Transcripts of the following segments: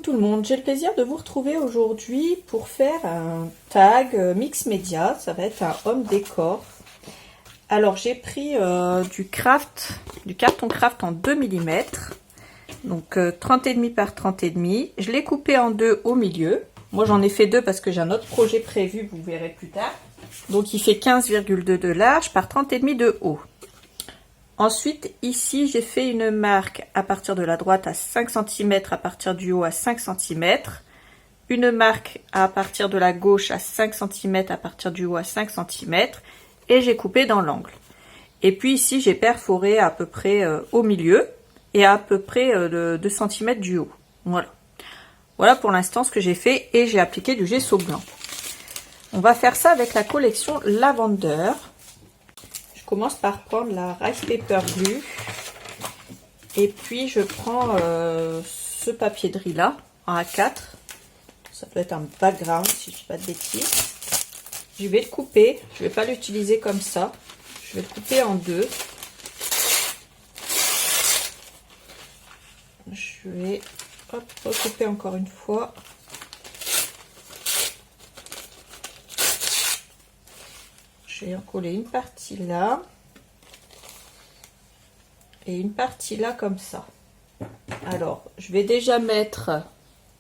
tout le monde, j'ai le plaisir de vous retrouver aujourd'hui pour faire un tag mix média, ça va être un home décor. Alors j'ai pris du carton craft en 2 mm, donc 30,5 par 30,5. Je l'ai coupé en deux au milieu. Moi j'en ai fait deux parce que j'ai un autre projet prévu, vous verrez plus tard. Donc il fait 15,2 de large par 30,5 de haut. Ensuite, ici, j'ai fait une marque à partir de la droite à 5 cm, à partir du haut à 5 cm. Une marque à partir de la gauche à 5 cm, à partir du haut à 5 cm. Et j'ai coupé dans l'angle. Et puis ici, j'ai perforé à peu près au milieu et à peu près de 2 cm du haut. Voilà. Voilà pour l'instant ce que j'ai fait et j'ai appliqué du gesso blanc. On va faire ça avec la collection Lavender. Je commence par prendre la Rice Paper Glue et puis je prends ce papier de riz là en A4, ça peut être un background si je ne dis pas de bêtises. Je vais le couper, je ne vais pas l'utiliser comme ça, je vais le couper en deux. Je vais recouper encore une fois. Je vais en coller une partie là et une partie là comme ça. Alors je vais déjà mettre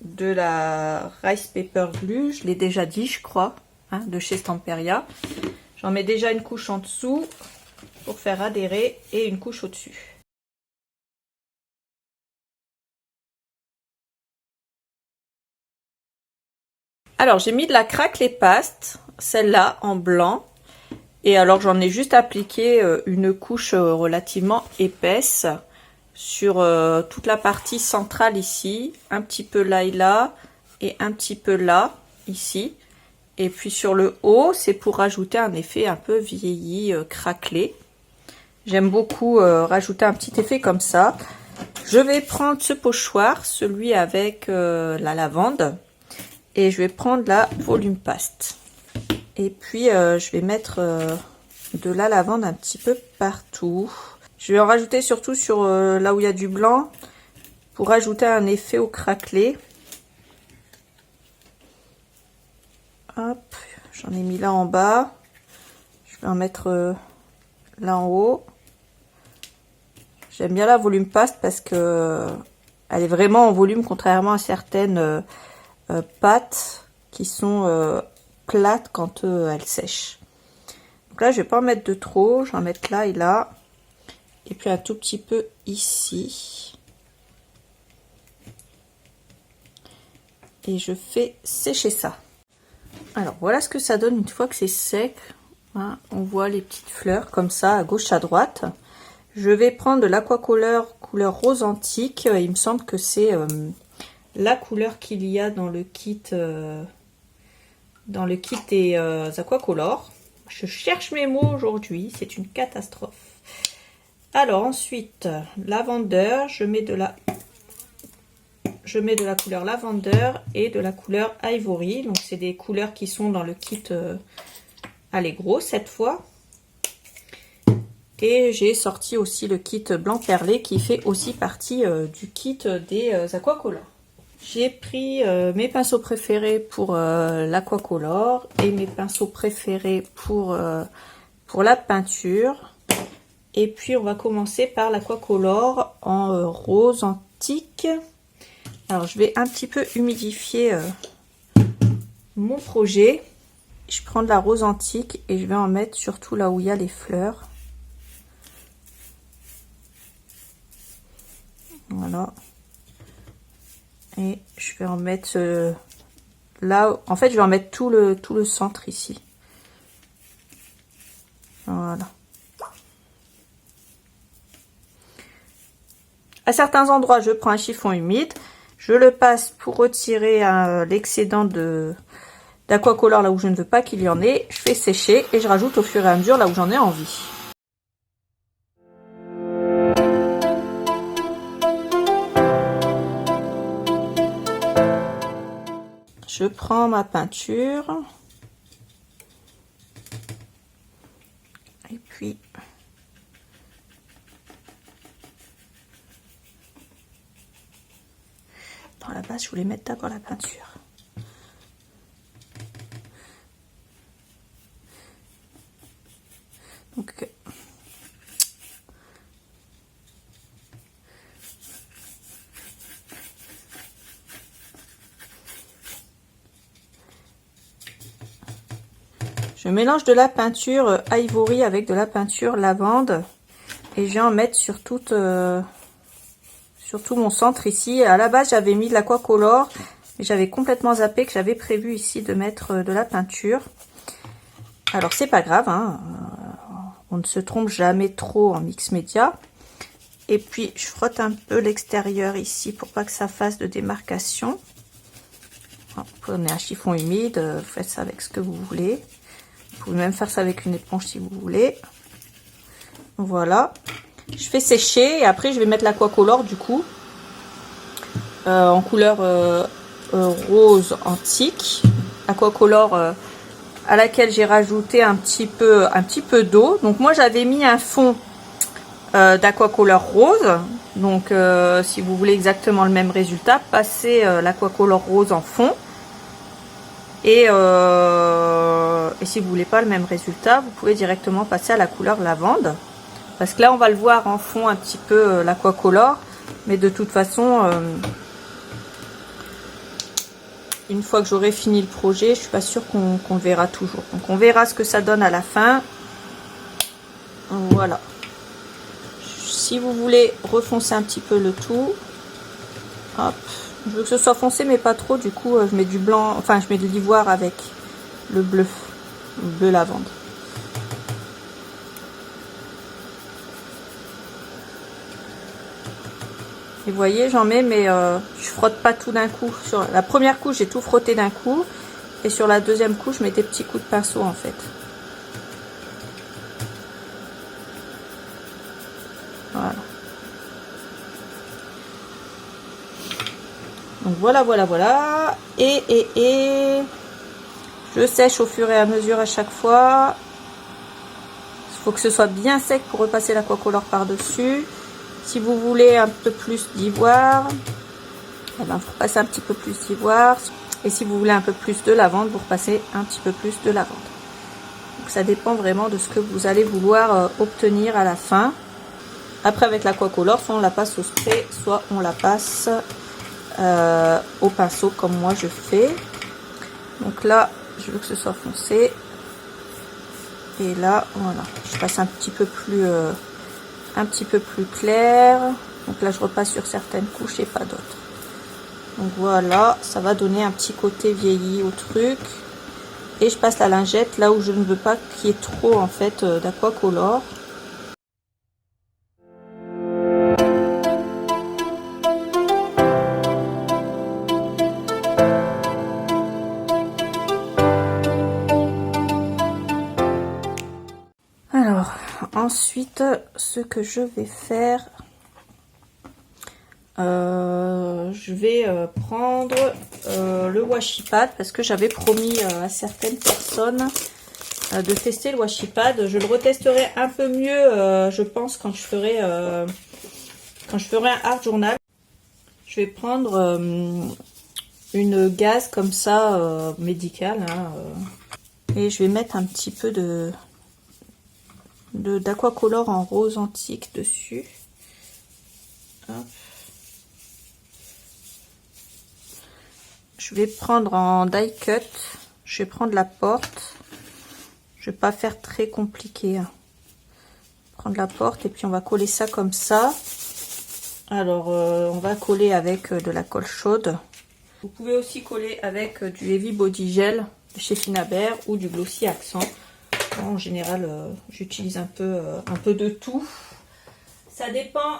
de la Rice Paper Glue, je l'ai déjà dit je crois, hein, de chez Stamperia. J'en mets déjà une couche en dessous pour faire adhérer et une couche au dessus. Alors j'ai mis de la craquelée paste, celle-là en blanc. Et alors j'en ai juste appliqué une couche relativement épaisse sur toute la partie centrale ici, un petit peu là et là, et un petit peu là, ici. Et puis sur le haut, c'est pour rajouter un effet un peu vieilli, craquelé. J'aime beaucoup rajouter un petit effet comme ça. Je vais prendre ce pochoir, celui avec la lavande, et je vais prendre la volume paste. Et puis je vais mettre de la lavande un petit peu partout. Je vais en rajouter surtout sur là où il y a du blanc pour ajouter un effet au craquelé. Hop, j'en ai mis là en bas. Je vais en mettre là en haut. J'aime bien la volume paste parce que elle est vraiment en volume contrairement à certaines pâtes qui sont plate quand elle sèche. Donc là je vais pas en mettre de trop, je vais en mettre là et là et puis un tout petit peu ici et je fais sécher ça. Alors voilà ce que ça donne une fois que c'est sec, hein, on voit les petites fleurs comme ça à gauche à droite. Je vais prendre de l'Aquacolor couleur rose antique, il me semble que c'est la couleur qu'il y a dans le kit des Aquacolor. Je cherche mes mots aujourd'hui, c'est une catastrophe. Alors ensuite, Lavender, je mets de la couleur Lavender et de la couleur Ivory. Donc c'est des couleurs qui sont dans le kit Allegro cette fois. Et j'ai sorti aussi le kit blanc perlé qui fait aussi partie du kit des Aquacolor. J'ai pris mes pinceaux préférés pour l'Aquacolor et mes pinceaux préférés pour la peinture. Et puis on va commencer par l'Aquacolor en rose antique. Alors je vais un petit peu humidifier mon projet. Je prends de la rose antique et je vais en mettre surtout là où il y a les fleurs. Voilà. Et je vais en mettre là, en fait je vais en mettre tout le centre ici. Voilà. À certains endroits je prends un chiffon humide, je le passe pour retirer l'excédent d'Aquacolor là où je ne veux pas qu'il y en ait, je fais sécher et je rajoute au fur et à mesure là où j'en ai envie. Je prends ma peinture et puis dans la la base, je voulais mettre d'abord la peinture. Donc, je mélange de la peinture ivory avec de la peinture lavande et je vais en mettre sur tout mon centre ici. À la base, j'avais mis de l'aquacolor, mais j'avais complètement zappé que j'avais prévu ici de mettre de la peinture. Alors, c'est pas grave, hein, on ne se trompe jamais trop en mix média. Et puis, je frotte un peu l'extérieur ici pour pas que ça fasse de démarcation. Vous prenez un chiffon humide, vous faites ça avec ce que vous voulez. Vous pouvez même faire ça avec une éponge si vous voulez. Voilà. Je fais sécher et après je vais mettre l'aquacolor du coup. En couleur rose antique. Aquacolor à laquelle j'ai rajouté un petit peu d'eau. Donc moi j'avais mis un fond d'aquacolor rose. Donc si vous voulez exactement le même résultat, passez l'aquacolor rose en fond. Et si vous voulez pas le même résultat, vous pouvez directement passer à la couleur lavande. Parce que là, on va le voir en fond un petit peu l'aquacolor. Mais de toute façon, une fois que j'aurai fini le projet, je suis pas sûre qu'on le verra toujours. Donc on verra ce que ça donne à la fin. Voilà. Si vous voulez refoncer un petit peu le tout, hop. Je veux que ce soit foncé mais pas trop, du coup je mets du blanc, enfin je mets de l'ivoire avec le bleu lavande. Et vous voyez, j'en mets mais je frotte pas tout d'un coup. Sur la première couche j'ai tout frotté d'un coup et sur la deuxième couche je mets des petits coups de pinceau en fait. Voilà. Donc voilà. Et je sèche au fur et à mesure à chaque fois. Il faut que ce soit bien sec pour repasser l'aquacolor par-dessus. Si vous voulez un peu plus d'ivoire, eh ben, vous repassez un petit peu plus d'ivoire. Et si vous voulez un peu plus de lavande, vous repassez un petit peu plus de lavande. Donc ça dépend vraiment de ce que vous allez vouloir obtenir à la fin. Après avec l'aquacolor, soit on la passe au spray, soit on la passe au pinceau comme moi je fais. Donc là je veux que ce soit foncé et là voilà, je passe un petit peu plus clair. Donc là je repasse sur certaines couches et pas d'autres. Donc voilà, ça va donner un petit côté vieilli au truc. Et je passe la lingette là où je ne veux pas qu'il y ait trop en fait d'aquacolor. Alors, ensuite, ce que je vais faire, je vais prendre le washi pad parce que j'avais promis à certaines personnes de tester le washi pad. Je le retesterai un peu mieux, je pense, quand je ferai un art journal. Je vais prendre une gaze comme ça, médicale, hein, et je vais mettre un petit peu d'aquacolor en rose antique dessus. Hop. Je vais prendre en die cut, je vais prendre la porte. Je vais pas faire très compliqué. Prendre la porte et puis on va coller ça comme ça. Alors on va coller avec de la colle chaude. Vous pouvez aussi coller avec du Heavy Body Gel de chez Finabert ou du Glossy Accent. En général, j'utilise un peu de tout. Ça dépend.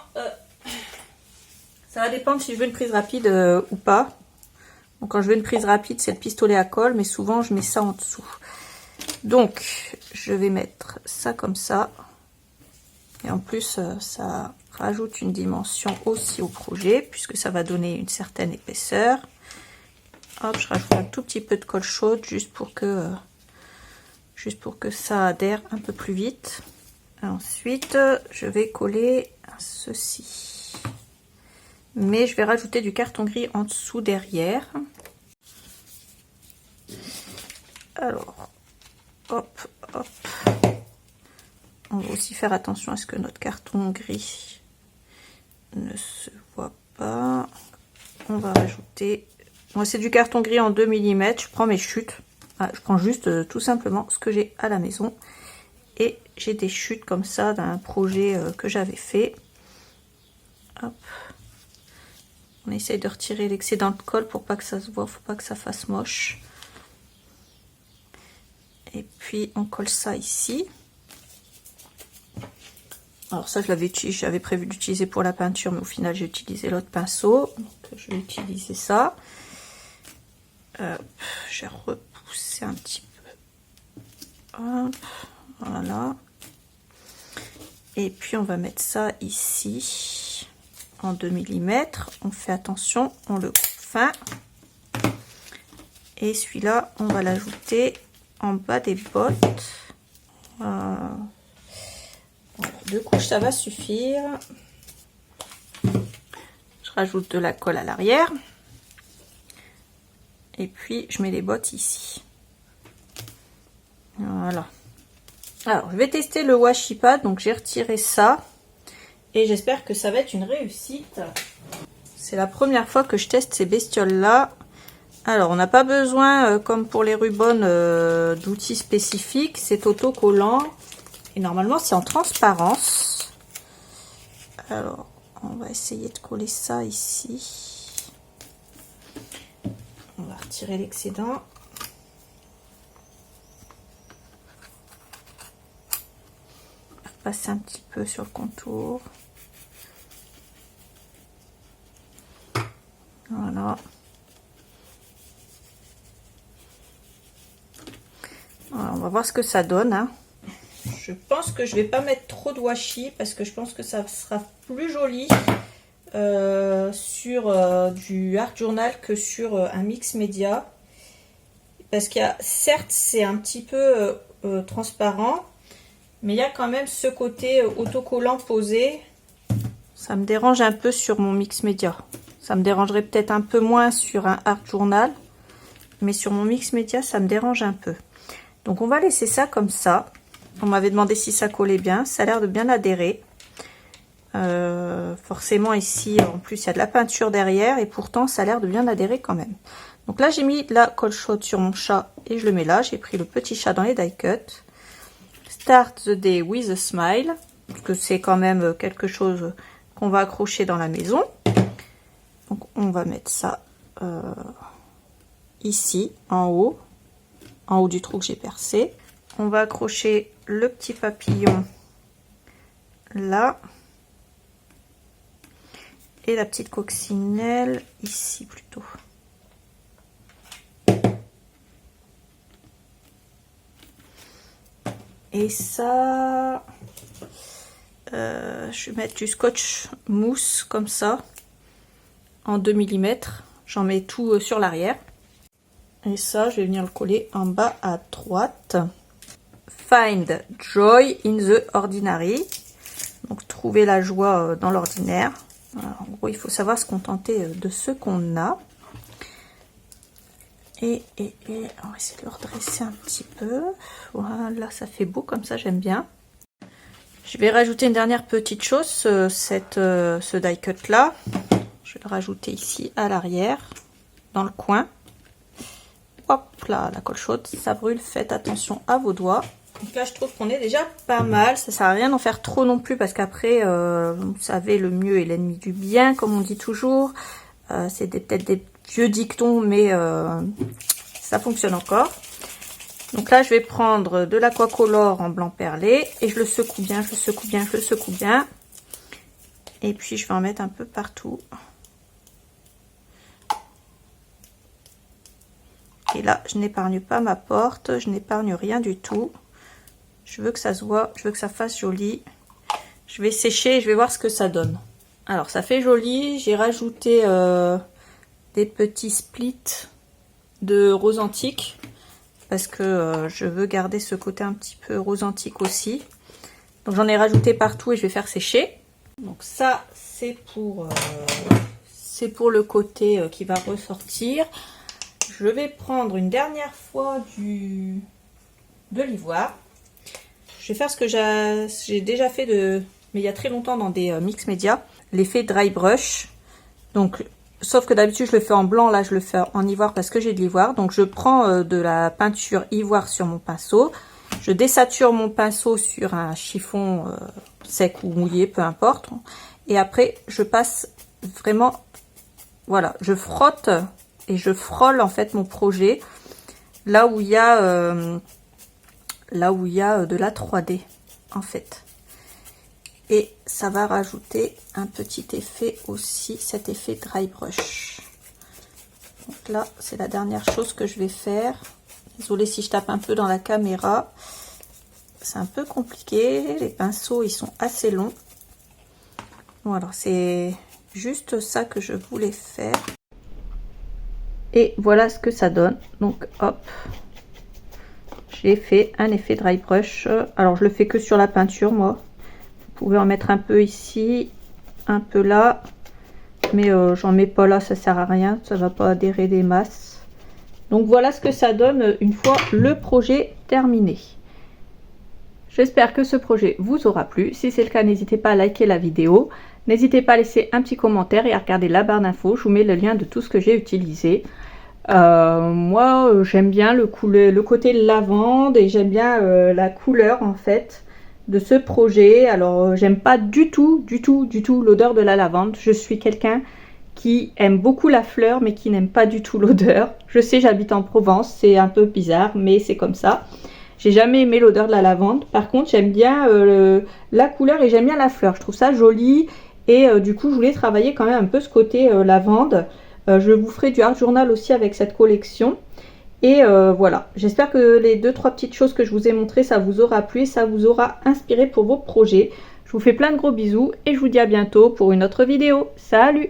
Ça va dépendre si je veux une prise rapide ou pas. Donc quand je veux une prise rapide, c'est le pistolet à colle, mais souvent je mets ça en dessous. Donc je vais mettre ça comme ça. Et en plus, ça rajoute une dimension aussi au projet, puisque ça va donner une certaine épaisseur. Hop, je rajoute un tout petit peu de colle chaude juste pour que ça adhère un peu plus vite. Ensuite, je vais coller ceci. mais je vais rajouter du carton gris en dessous derrière. Alors, hop, hop. On va aussi faire attention à ce que notre carton gris ne se voit pas. On va rajouter... Moi, c'est du carton gris en 2 mm. Je prends mes chutes. Je prends juste tout simplement ce que j'ai à la maison. Et j'ai des chutes comme ça d'un projet que j'avais fait. Hop. On essaye de retirer l'excédent de colle pour pas que ça se voit, faut pas que ça fasse moche. Et puis on colle ça ici. Alors ça j'avais prévu d'utiliser pour la peinture, mais au final j'ai utilisé l'autre pinceau. Donc je vais utiliser ça. J'ai repoussé un petit peu. Hop, voilà. Et puis on va mettre ça ici en 2 mm. On fait attention, on le coupe fin. Et celui-là, on va l'ajouter en bas des bottes. Voilà. 2 couches, ça va suffire. Je rajoute de la colle à l'arrière. Et puis, je mets les bottes ici. Voilà. Alors, je vais tester le washi pad. Donc, j'ai retiré ça. Et j'espère que ça va être une réussite. C'est la première fois que je teste ces bestioles-là. Alors, on n'a pas besoin, comme pour les rubans, d'outils spécifiques. C'est autocollant. Et normalement, c'est en transparence. Alors, on va essayer de coller ça ici. On va retirer l'excédent. Passer un petit peu sur le contour. Voilà. Voilà, on va voir ce que ça donne. Hein. Je pense que je vais pas mettre trop de washi parce que je pense que ça sera plus joli sur du art journal que sur un mix média. Parce qu'il y a, certes, c'est un petit peu transparent, mais il y a quand même ce côté autocollant posé. Ça me dérange un peu sur mon mix média. Ça me dérangerait peut-être un peu moins sur un art journal, mais sur mon mix média, ça me dérange un peu. Donc on va laisser ça comme ça. On m'avait demandé si ça collait bien. Ça a l'air de bien adhérer. Forcément ici, en plus, il y a de la peinture derrière et pourtant, ça a l'air de bien adhérer quand même. Donc là, j'ai mis la colle chaude sur mon chat et je le mets là. J'ai pris le petit chat dans les die cuts. Start the day with a smile, parce que c'est quand même quelque chose qu'on va accrocher dans la maison. Donc on va mettre ça ici, en haut du trou que j'ai percé. On va accrocher le petit papillon là. Et la petite coccinelle ici plutôt. Et ça, je vais mettre du scotch mousse comme ça, en 2 mm. J'en mets tout sur l'arrière. Et ça, je vais venir le coller en bas à droite. Find joy in the ordinary. Donc, trouver la joie dans l'ordinaire. En gros, il faut savoir se contenter de ce qu'on a. Et on va essayer de le redresser un petit peu. Voilà, ça fait beau comme ça, j'aime bien. Je vais rajouter une dernière petite chose, ce die cut là. Je vais le rajouter ici à l'arrière, dans le coin. Hop là, la colle chaude, ça brûle, faites attention à vos doigts. Donc là, je trouve qu'on est déjà pas mal. Ça sert à rien d'en faire trop non plus parce qu'après, vous savez, le mieux est l'ennemi du bien, comme on dit toujours. C'est peut-être des vieux dictons, mais ça fonctionne encore. Donc là, je vais prendre de l'aquacolor en blanc perlé et je le secoue bien, je le secoue bien, je le secoue bien. Et puis, je vais en mettre un peu partout. Et là, je n'épargne pas ma porte, je n'épargne rien du tout. Je veux que ça se voit, je veux que ça fasse joli. Je vais sécher et je vais voir ce que ça donne. Alors, ça fait joli. J'ai rajouté des petits splits de rose antique. Parce que je veux garder ce côté un petit peu rose antique aussi. Donc, j'en ai rajouté partout et je vais faire sécher. Donc, ça, c'est pour c'est pour le côté qui va ressortir. Je vais prendre une dernière fois de l'ivoire. Je vais faire ce que j'ai déjà fait mais il y a très longtemps dans des mix médias, l'effet dry brush. Donc, sauf que d'habitude je le fais en blanc, là je le fais en ivoire parce que j'ai de l'ivoire. Donc je prends de la peinture ivoire sur mon pinceau. Je désature mon pinceau sur un chiffon sec ou mouillé, peu importe. Et après, je passe vraiment, voilà, je frotte et je frôle en fait mon projet là où il y a, de la 3D en fait. Et ça va rajouter un petit effet aussi, cet effet dry brush. Donc là, c'est la dernière chose que je vais faire. Désolée si je tape un peu dans la caméra. C'est un peu compliqué. Les pinceaux, ils sont assez longs. Voilà, c'est juste ça que je voulais faire. Et voilà ce que ça donne. Donc, hop. J'ai fait un effet dry brush. Alors, je le fais que sur la peinture, moi. Vous pouvez en mettre un peu ici, un peu là. Mais j'en mets pas là, ça sert à rien. Ça va pas adhérer des masses. Donc voilà ce que ça donne une fois le projet terminé. J'espère que ce projet vous aura plu. Si c'est le cas, n'hésitez pas à liker la vidéo. N'hésitez pas à laisser un petit commentaire et à regarder la barre d'infos. Je vous mets le lien de tout ce que j'ai utilisé. Moi, j'aime bien le côté lavande et j'aime bien la couleur en fait de ce projet. Alors, j'aime pas du tout l'odeur de la lavande. Je suis quelqu'un qui aime beaucoup la fleur mais qui n'aime pas du tout l'odeur. Je sais, j'habite en Provence, c'est un peu bizarre mais c'est comme ça. J'ai jamais aimé l'odeur de la lavande. Par contre, j'aime bien la couleur et j'aime bien la fleur. Je trouve ça joli et du coup, je voulais travailler quand même un peu ce côté lavande. Je vous ferai du art journal aussi avec cette collection. Et voilà, j'espère que les 2-3 petites choses que je vous ai montrées, ça vous aura plu et ça vous aura inspiré pour vos projets. Je vous fais plein de gros bisous et je vous dis à bientôt pour une autre vidéo. Salut!